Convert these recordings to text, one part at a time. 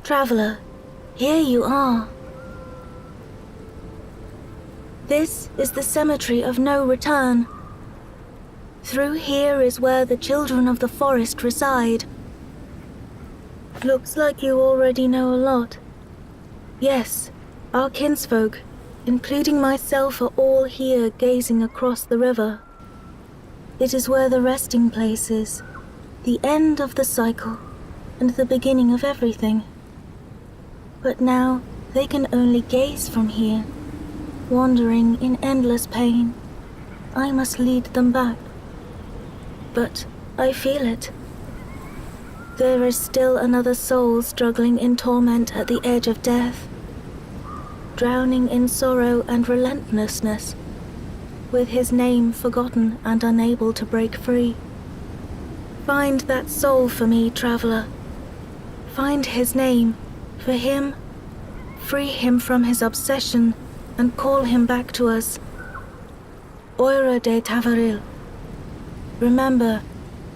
Traveler, here you are. This is the cemetery of no return. Through here is where the children of the forest reside. Looks like you already know a lot. Yes, our kinsfolk, including myself, are all here gazing across the river. It is where the resting place is, the end of the cycle, and the beginning of everything. But now they can only gaze from here, wandering in endless pain. I must lead them back. But I feel it. There is still another soul struggling in torment at the edge of death, drowning in sorrow and relentlessness, with his name forgotten and unable to break free. Find that soul for me, traveler. Find his name, for him, free him from his obsession, and call him back to us. Oira de Tavaril. Remember,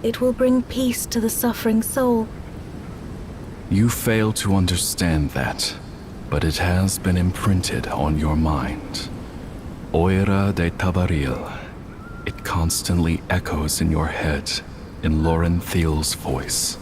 it will bring peace to the suffering soul. You fail to understand that, but it has been imprinted on your mind. Oira de Tabaril. It constantly echoes in your head, in Lauren Thiel's voice.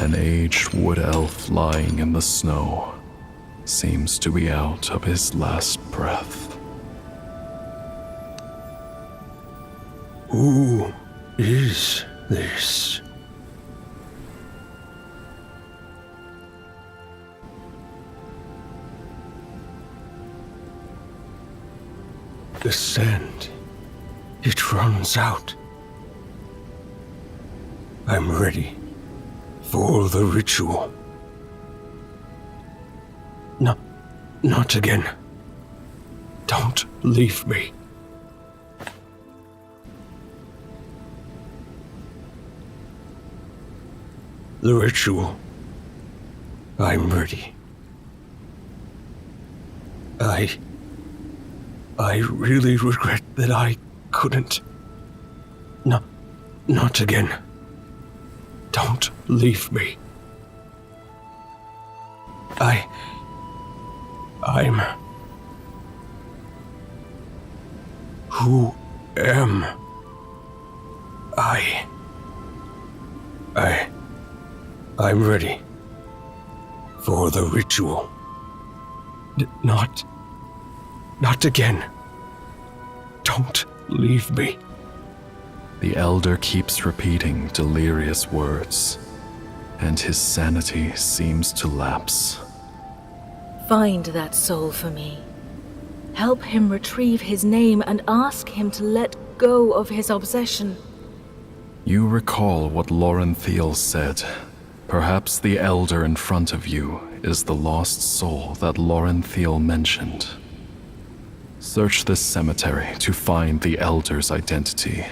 An aged wood elf lying in the snow seems to be out of his last breath. Who is this? The sand, it runs out. I'm ready for the ritual. No, not again. Don't leave me. The ritual. I'm ready. I really regret that I couldn't. No, not again. Don't leave me. I'm... Who am I? I'm ready for the ritual. Not. Not again. Don't leave me. The elder keeps repeating delirious words, and his sanity seems to lapse. Find that soul for me. Help him retrieve his name and ask him to let go of his obsession. You recall what Lorenthiel said. Perhaps the elder in front of you is the lost soul that Lorenthiel mentioned. Search this cemetery to find the elder's identity.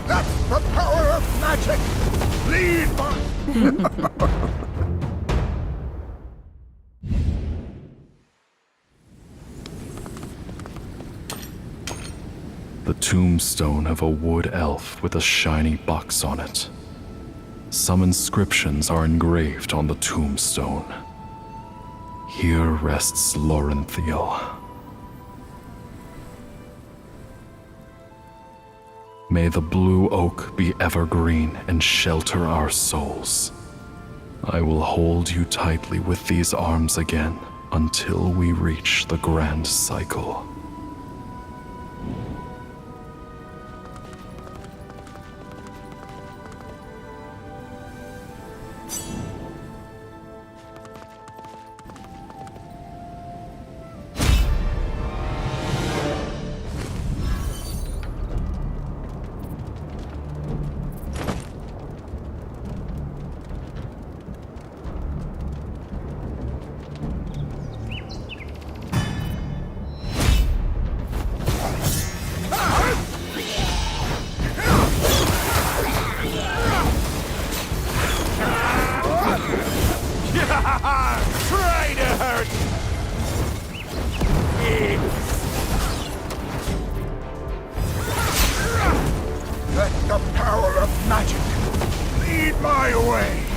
That's the power of magic! Lead my... The tombstone of a wood elf with a shiny box on it. Some inscriptions are engraved on the tombstone. Here rests Lorenthiel. May the blue oak be evergreen and shelter our souls. I will hold you tightly with these arms again until we reach the grand cycle. Try to hurt! Let the power of magic lead my way!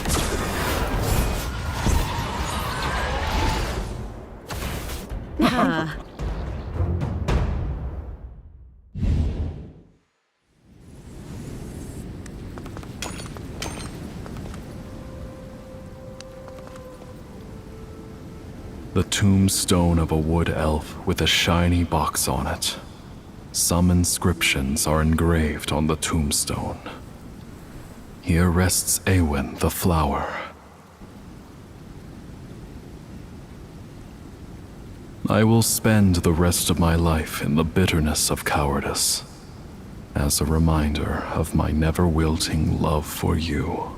The tombstone of a wood elf with a shiny box on it. Some inscriptions are engraved on the tombstone. Here rests Eowyn the flower. I will spend the rest of my life in the bitterness of cowardice, as a reminder of my never-wilting love for you.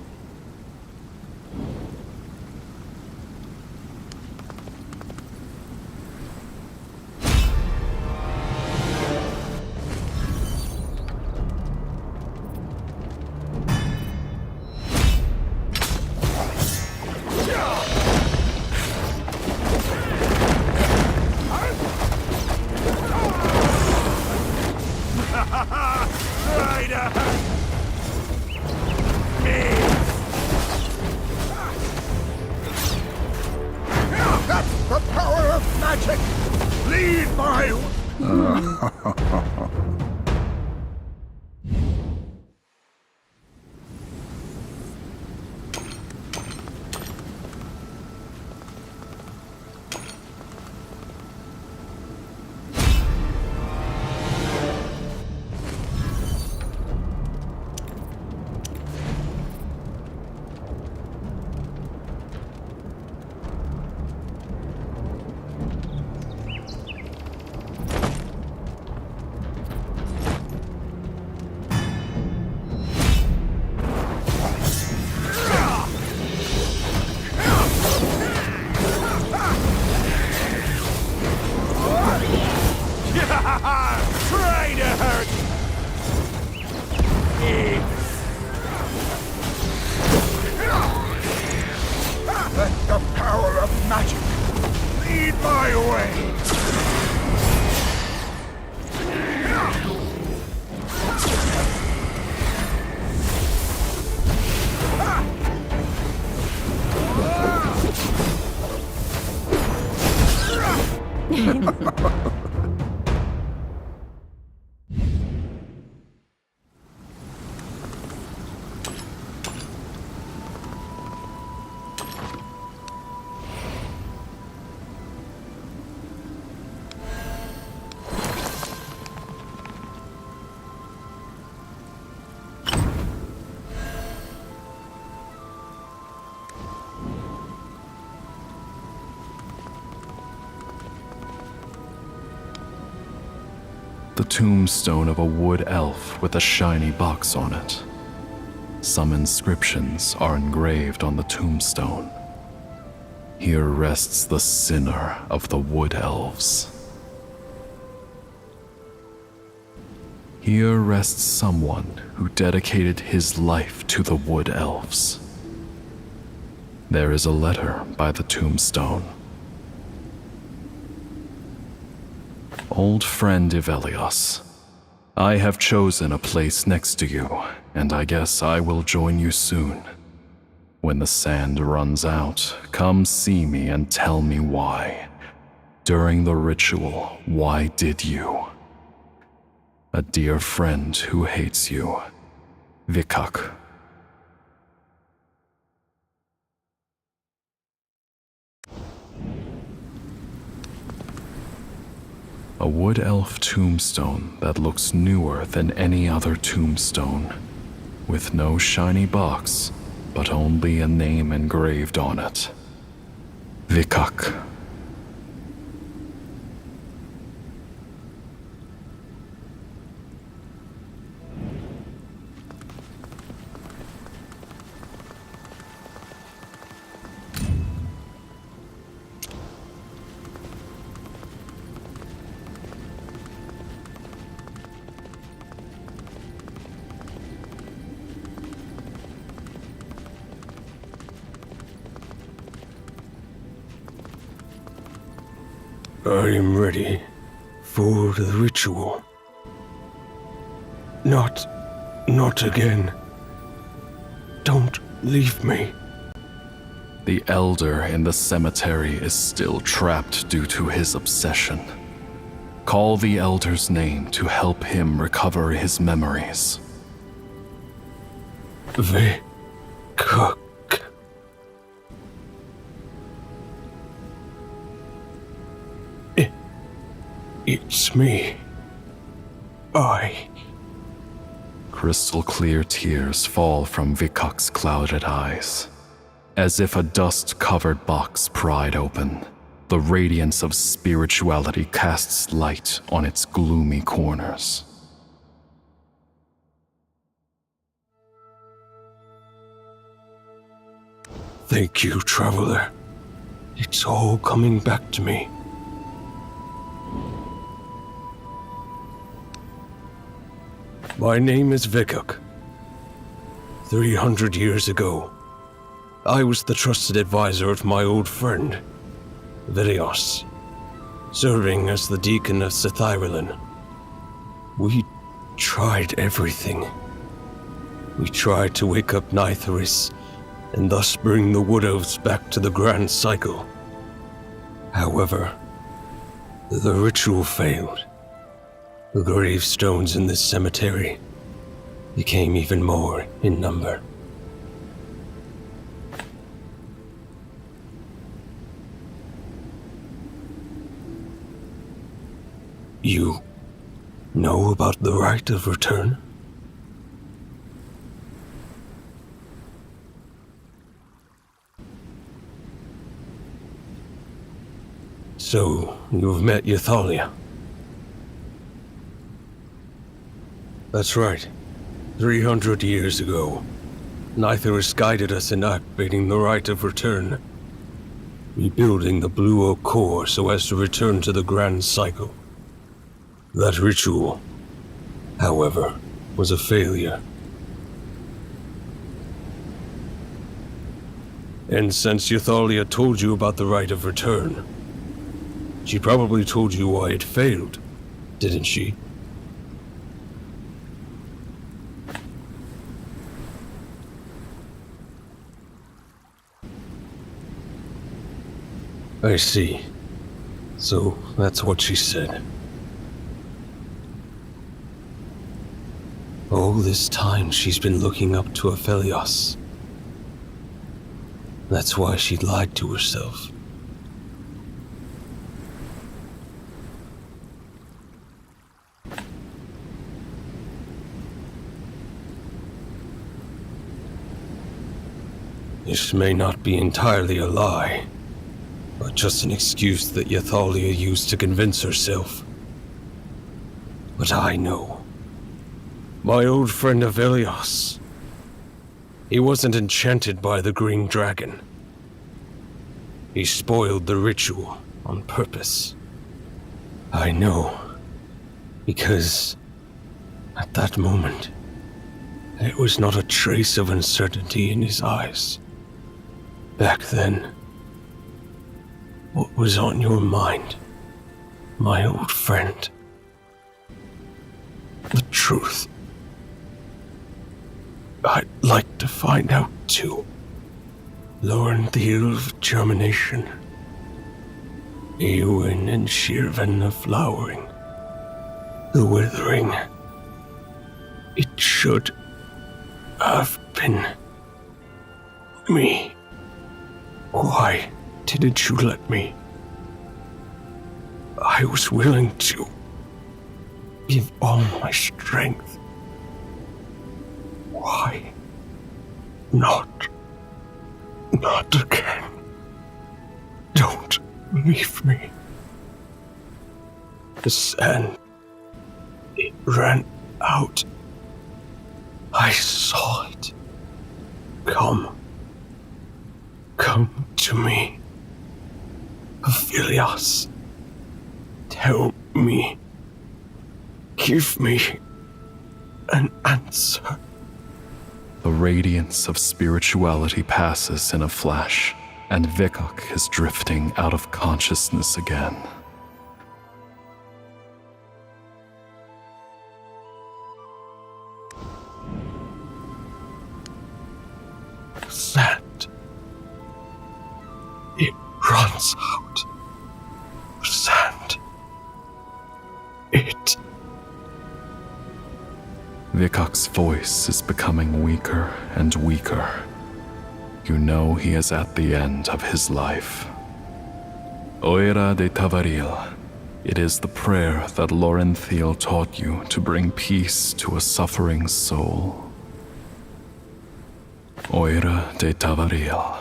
Try to hurt me! Let the power of magic lead my way! The tombstone of a wood elf with a shiny box on it. Some inscriptions are engraved on the tombstone. Here rests the sinner of the wood elves. Here rests someone who dedicated his life to the wood elves. There is a letter by the tombstone. Old friend Ivelios, I have chosen a place next to you, and I guess I will join you soon. When the sand runs out, come see me and tell me why. During the ritual, why did you? A dear friend who hates you, Vikak. A wood elf tombstone that looks newer than any other tombstone, with no shiny box, but only a name engraved on it. Vikak. I am ready for the ritual. Not again. Don't leave me. The elder in the cemetery is still trapped due to his obsession. Call the elder's name to help him recover his memories. Vikak. It's me. Crystal clear tears fall from Vikak's clouded eyes. As if a dust-covered box pried open, the radiance of spirituality casts light on its gloomy corners. Thank you, traveler. It's all coming back to me. My name is Vikak. 300 years ago, I was the trusted advisor of my old friend, Vilios, serving as the deacon of Sethyrilin. We tried everything. We tried to wake up Nitharis and thus bring the Wood Elves back to the Grand Cycle. However, the ritual failed. The gravestones in this cemetery became even more in number. You know about the right of return? So, you've met Yathalia? That's right. 300 years ago, Nithyrus guided us in activating the right of return, rebuilding the Blue Oak core so as to return to the Grand Cycle. That ritual, however, was a failure. And since Yathalia told you about the right of return, she probably told you why it failed, didn't she? I see. So that's what she said. All this time she's been looking up to Aphelios. That's why she lied to herself. This may not be entirely a lie, but just an excuse that Yathalia used to convince herself. But I know. My old friend Aphelios. He wasn't enchanted by the green dragon. He spoiled the ritual on purpose. I know. Because at that moment, there was not a trace of uncertainty in his eyes. Back then, what was on your mind, my old friend? The truth. I'd like to find out too. Lorenthil of germination, Eowyn and Shirvan of flowering, the withering. It should have been me. Why didn't you let me? I was willing to give all my strength. Why not? Not again. Don't leave me. The sand, it ran out. I saw it. Come to me. Aphelios, tell me. Give me an answer. The radiance of spirituality passes in a flash, and Vikok is drifting out of consciousness again. Sand. It runs out. Sand. It. Vikok's voice is becoming weaker and weaker. You know he is at the end of his life. Oira de Tavaril. It is the prayer that Lorenthil taught you to bring peace to a suffering soul. Oira de Tavaril.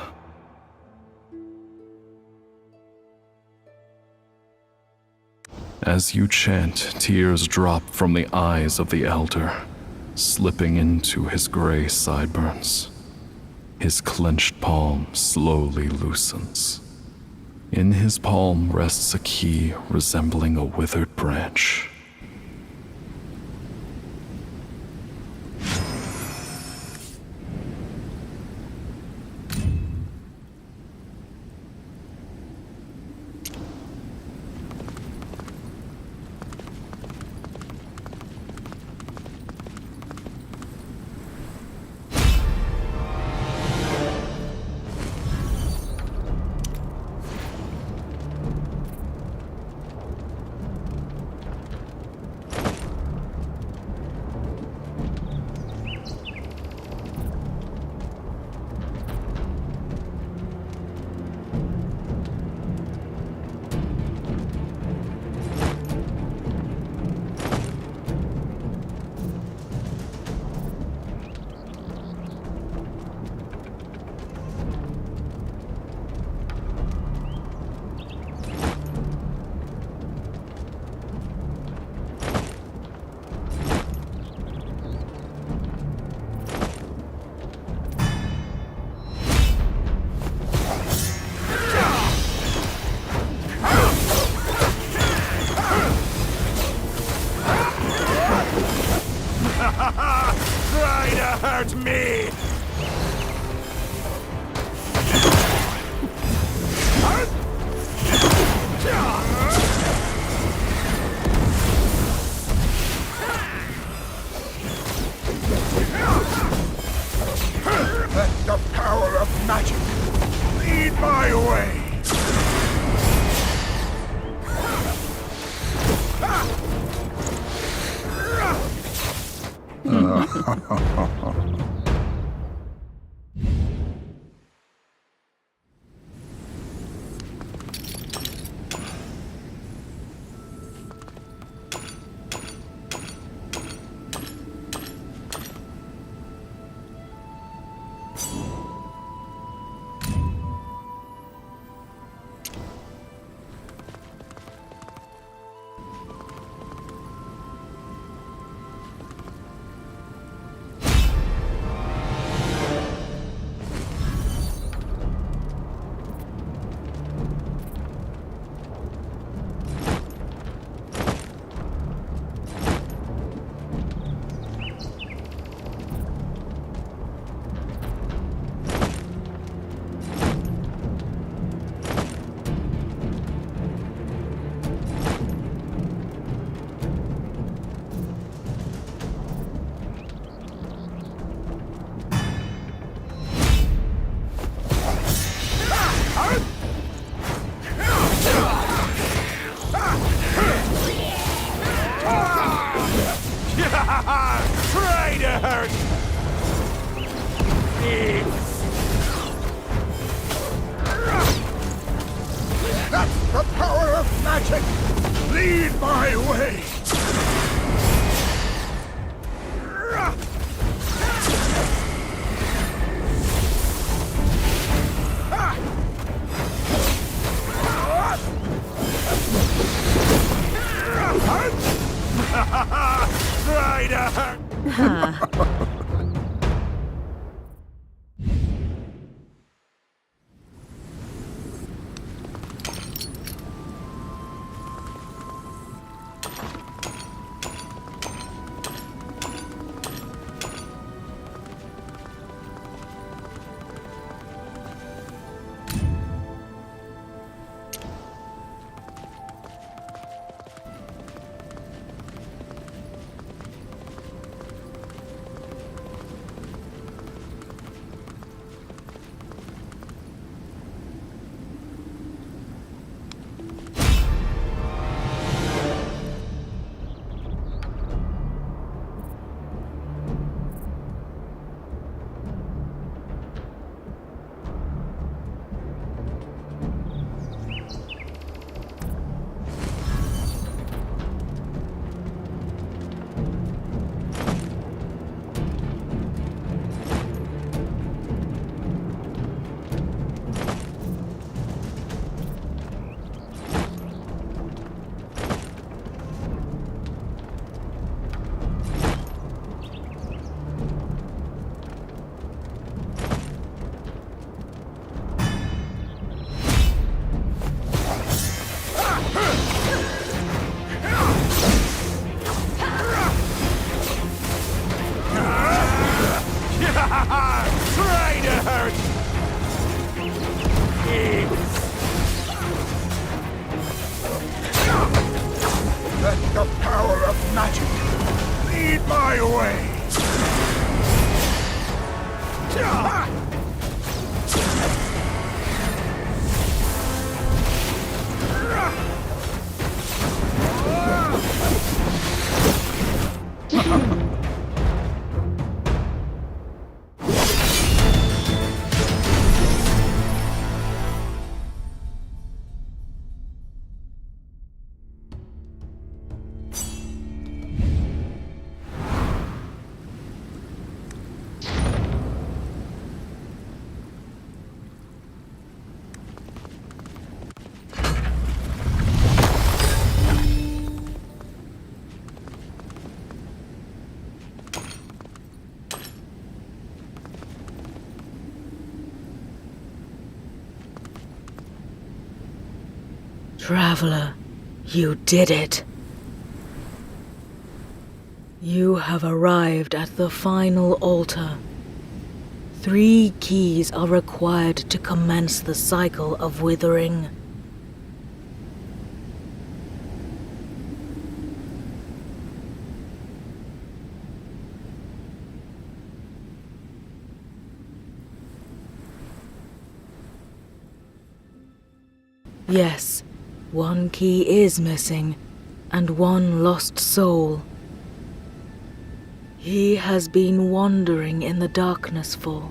As you chant, tears drop from the eyes of the elder, slipping into his gray sideburns. His clenched palm slowly loosens. In his palm rests a key resembling a withered branch. Try to hurt me! Let the power of magic lead my way! Try to hurt me! Let the power of magic lead my way! Try to hurt! Try to hurt me! Let the power of magic lead my way! Traveler, you did it. You have arrived at the final altar. 3 keys are required to commence the cycle of withering. Yes, 1 key is missing, and 1 lost soul. He has been wandering in the darkness for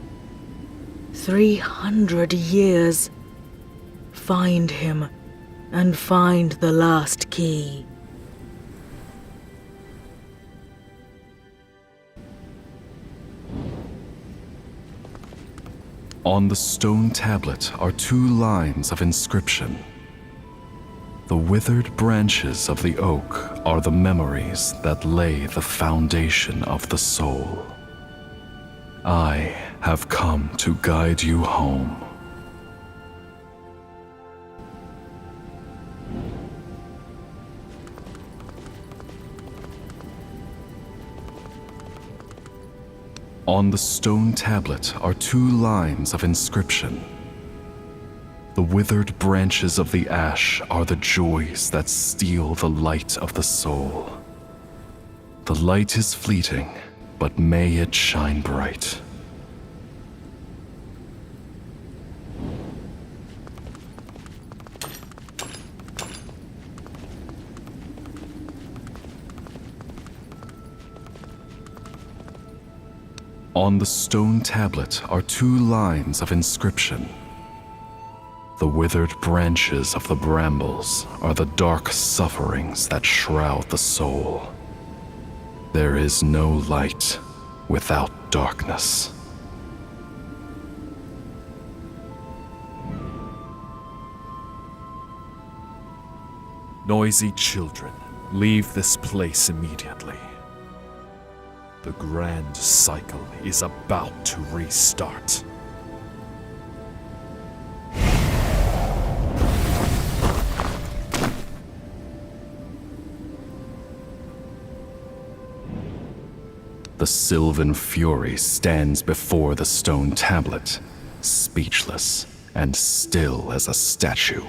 300 years. Find him, and find the last key. On the stone tablet are 2 lines of inscription. The withered branches of the oak are the memories that lay the foundation of the soul. I have come to guide you home. On the stone tablet are 2 lines of inscription. The withered branches of the ash are the joys that steal the light of the soul. The light is fleeting, but may it shine bright. On the stone tablet are 2 lines of inscription. The withered branches of the brambles are the dark sufferings that shroud the soul. There is no light without darkness. Noisy children, leave this place immediately. The grand cycle is about to restart. The Sylvan Fury stands before the stone tablet, speechless and still as a statue.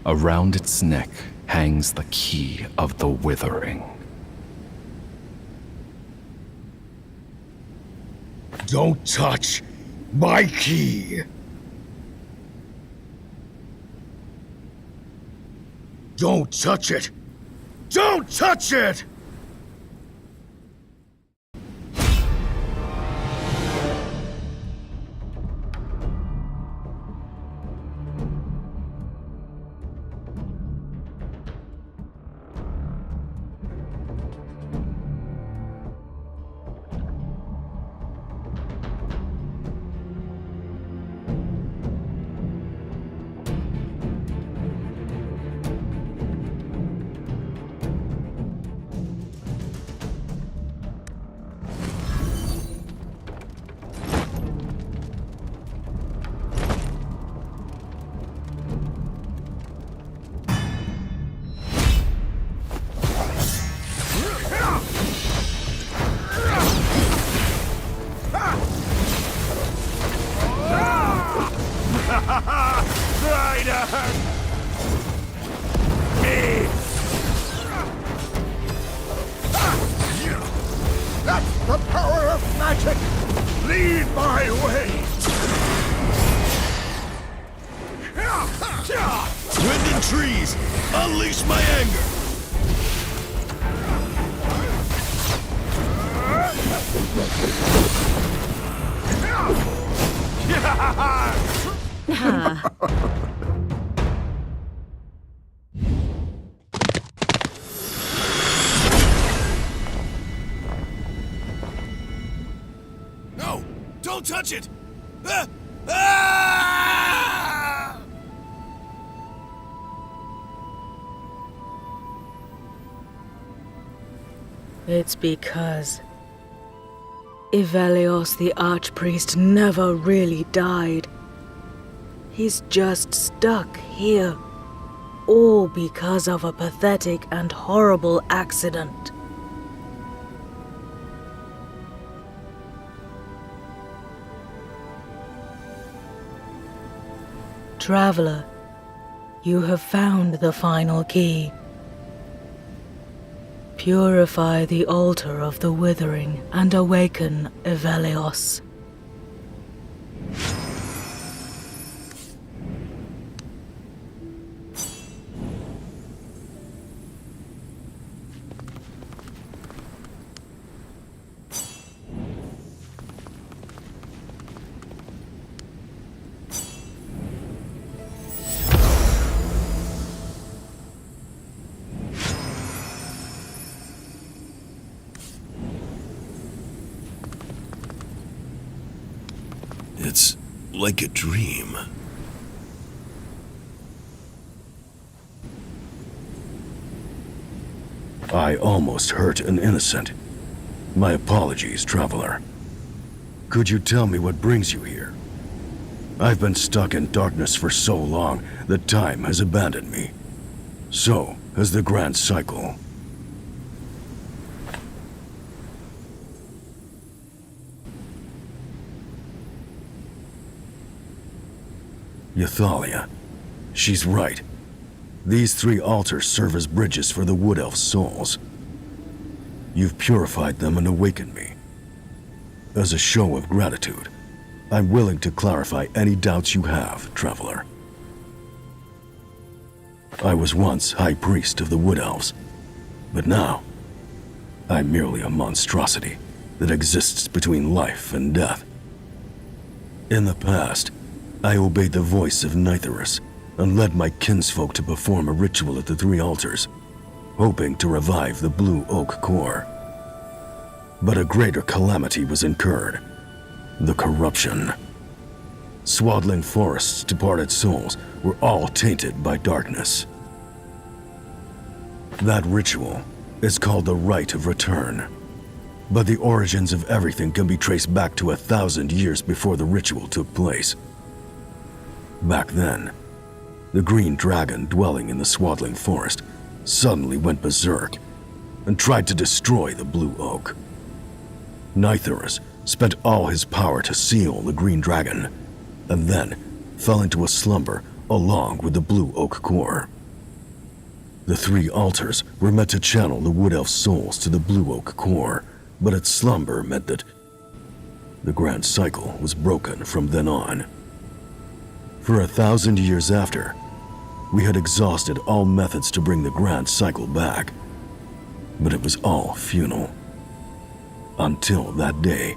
Around its neck hangs the key of the withering. Don't touch my key! Don't touch it! Don't touch it! Try to hurt me! That's the power of magic! Lead my way! Wind and trees! Unleash my anger! No! Don't touch it! It's because Ivelios the Archpriest never really died. He's just stuck here, all because of a pathetic and horrible accident. Traveler, you have found the final key. Purify the altar of the Withering and awaken Evelios. It's like a dream. I almost hurt an innocent. My apologies, traveler. Could you tell me what brings you here? I've been stuck in darkness for so long that time has abandoned me. So has the grand cycle. Ythalia. She's right. These 3 altars serve as bridges for the Wood Elf souls. You've purified them and awakened me. As a show of gratitude, I'm willing to clarify any doubts you have, traveler. I was once High Priest of the Wood Elves, but now I'm merely a monstrosity that exists between life and death. In the past, I obeyed the voice of Nithorus and led my kinsfolk to perform a ritual at the 3 altars, hoping to revive the Blue Oak core. But a greater calamity was incurred: the corruption. Swaddling Forest's departed souls were all tainted by darkness. That ritual is called the Rite of Return, but the origins of everything can be traced back to 1,000 years before the ritual took place. Back then, the green dragon dwelling in the Swaddling Forest suddenly went berserk and tried to destroy the Blue Oak. Nithorus spent all his power to seal the green dragon, and then fell into a slumber along with the Blue Oak core. The 3 altars were meant to channel the Wood Elf souls to the Blue Oak core, but its slumber meant that the grand cycle was broken from then on. For 1,000 years after, we had exhausted all methods to bring the grand cycle back, but it was all futile. Until that day,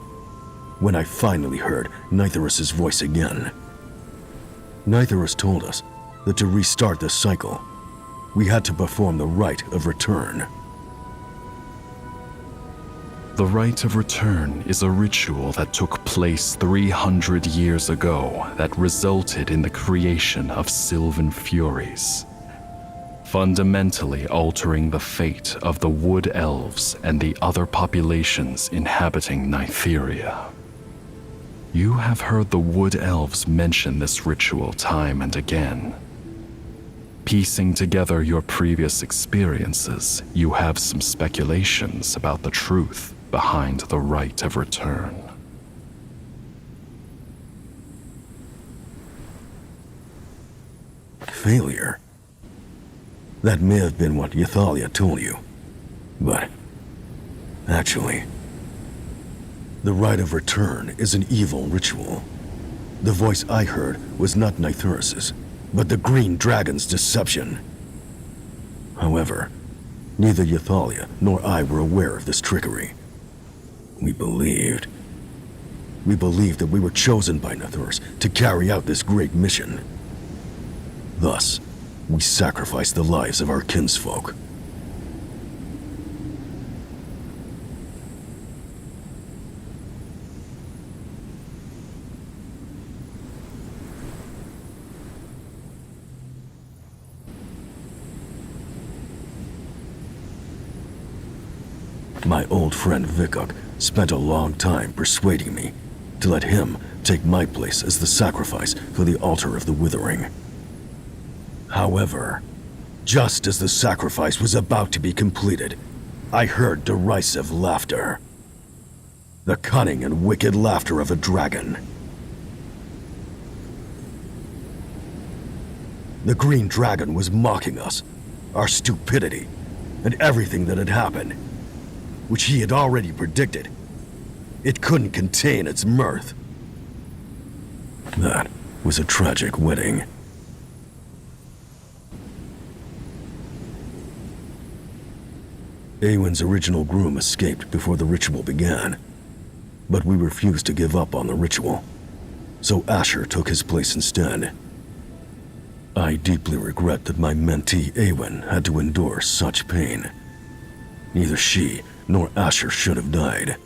when I finally heard Nithorus' voice again. Nithorus told us that to restart the cycle, we had to perform the Rite of Return. The Rite of Return is a ritual that took place 300 years ago that resulted in the creation of Sylvan Furies, fundamentally altering the fate of the Wood Elves and the other populations inhabiting Nytheria. You have heard the Wood Elves mention this ritual time and again. Piecing together your previous experiences, you have some speculations about the truth behind the Rite of Return. Failure? That may have been what Ythalia told you, but actually, the Rite of Return is an evil ritual. The voice I heard was not Nithorus's, but the Green Dragon's deception. However, neither Ythalia nor I were aware of this trickery. We believed that we were chosen by Nithorus to carry out this great mission. Thus, we sacrificed the lives of our kinsfolk. My old friend Vikuk spent a long time persuading me to let him take my place as the sacrifice for the altar of the Withering. However, just as the sacrifice was about to be completed, I heard derisive laughter. The cunning and wicked laughter of a dragon. The Green Dragon was mocking us, our stupidity, and everything that had happened, which he had already predicted. It couldn't contain its mirth. That was a tragic wedding. Eowyn's original groom escaped before the ritual began, but we refused to give up on the ritual, so Asher took his place instead. I deeply regret that my mentee Eowyn had to endure such pain. Neither she nor Asher should have died.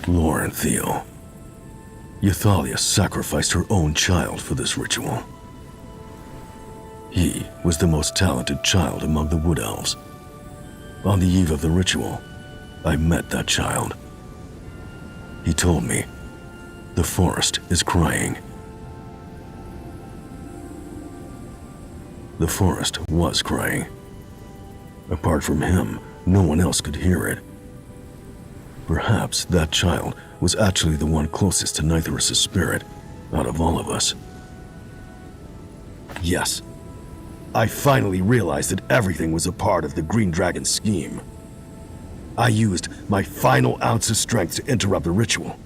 Lauren Theo. Ythalia sacrificed her own child for this ritual. He was the most talented child among the Wood Elves. On the eve of the ritual, I met that child. He told me, the forest is crying. The forest was crying. Apart from him, no one else could hear it. Perhaps that child was actually the one closest to Nithorus' spirit out of all of us. Yes, I finally realized that everything was a part of the Green Dragon's scheme. I used my final ounce of strength to interrupt the ritual,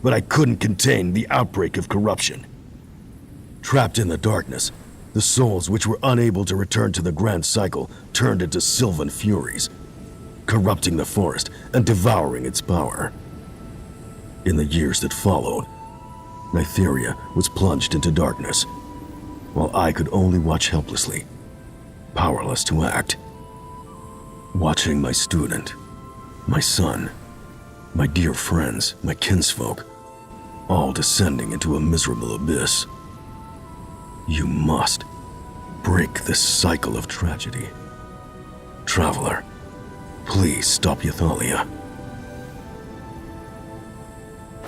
but I couldn't contain the outbreak of corruption. Trapped in the darkness, the souls which were unable to return to the Grand Cycle turned into Sylvan Furies, corrupting the forest and devouring its power. In the years that followed, Nytheria was plunged into darkness, while I could only watch helplessly, powerless to act. Watching my student, my son, my dear friends, my kinsfolk, all descending into a miserable abyss. You must break this cycle of tragedy. Traveler, please stop Ythalia.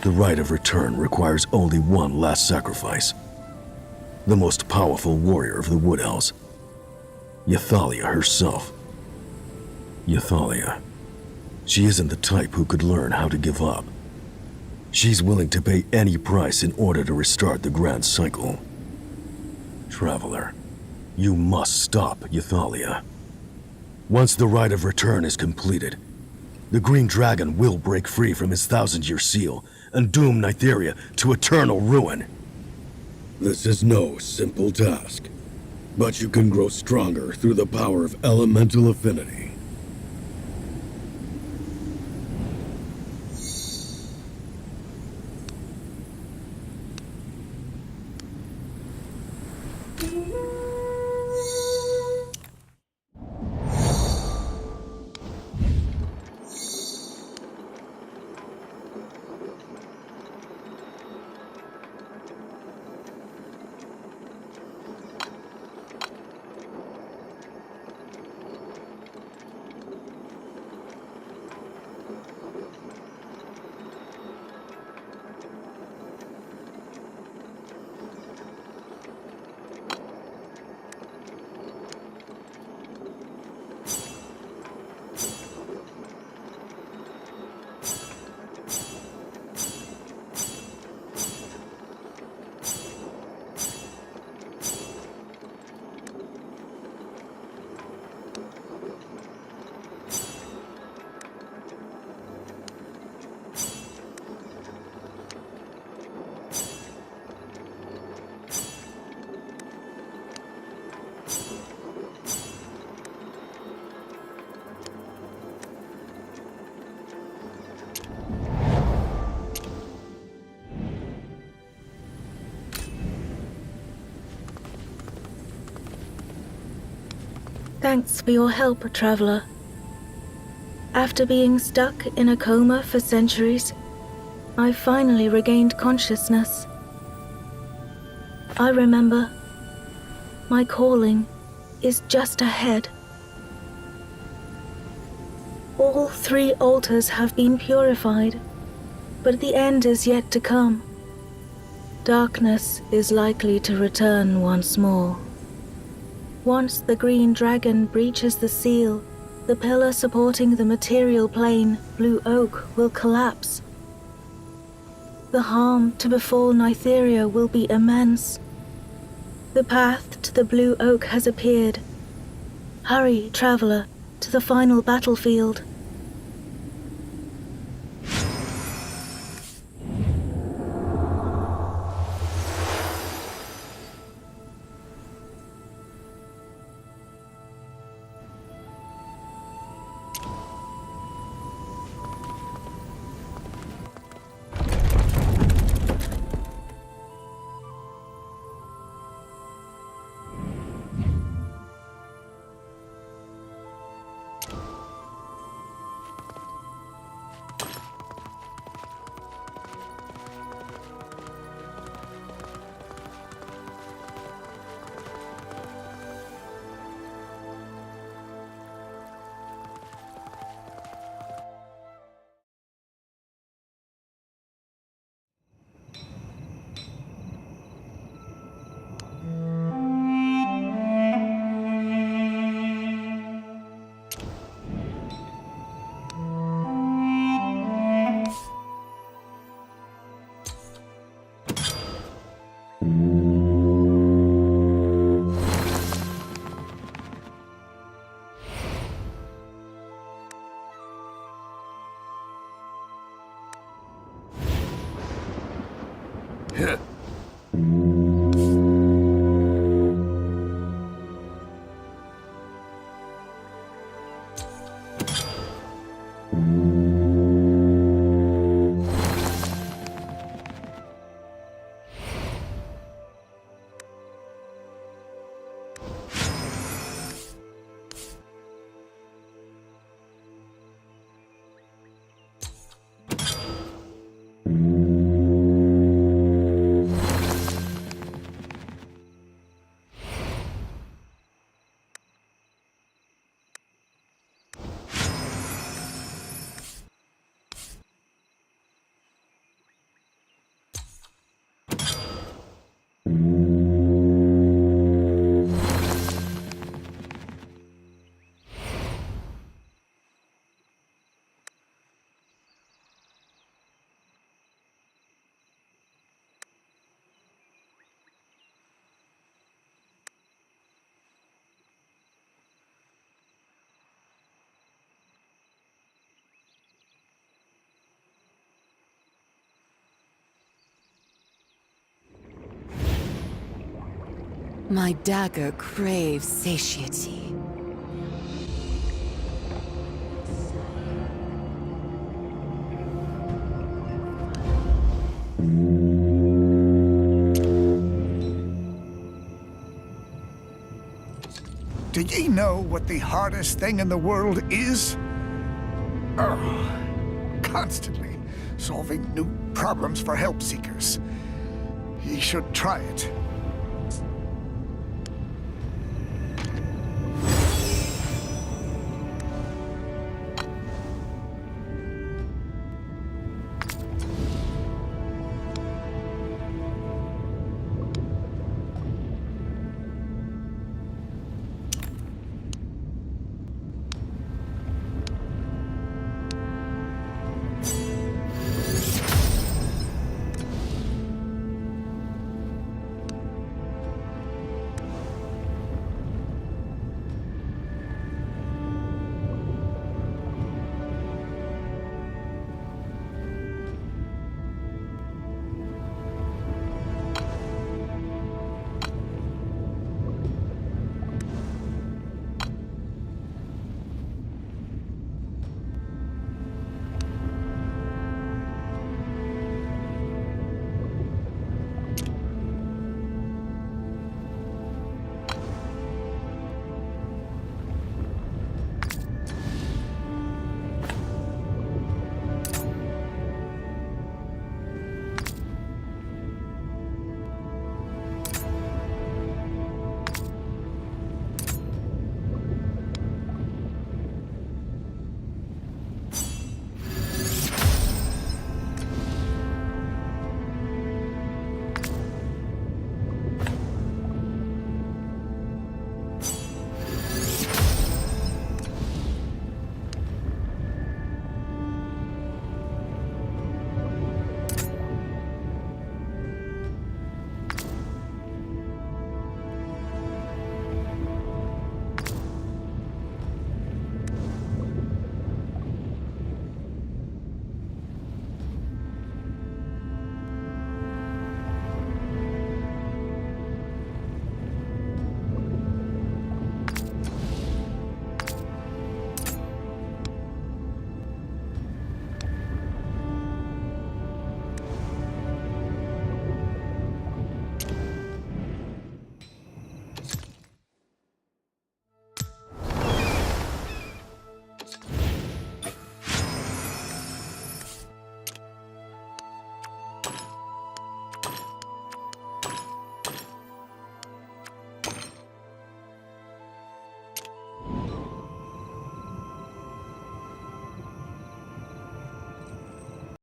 The rite of return requires only one last sacrifice. The most powerful warrior of the Wood Elves, Ythalia herself. Ythalia. She isn't the type who could learn how to give up. She's willing to pay any price in order to restart the Grand Cycle. Traveler, you must stop Ythalia. Once the rite of return is completed, the Green Dragon will break free from his 1,000-year seal and doom Nytheria to eternal ruin. This is no simple task, but you can grow stronger through the power of elemental affinity. Thanks for your help, Traveler. After being stuck in a coma for centuries, I finally regained consciousness. I remember my calling is just ahead. All 3 altars have been purified, but the end is yet to come. Darkness is likely to return once more. Once the green dragon breaches the seal, the pillar supporting the material plane, Blue Oak, will collapse. The harm to befall Nytheria will be immense. The path to the Blue Oak has appeared. Hurry, traveler, to the final battlefield. My dagger craves satiety. Do ye know what the hardest thing in the world is? Constantly solving new problems for help seekers. Ye should try it.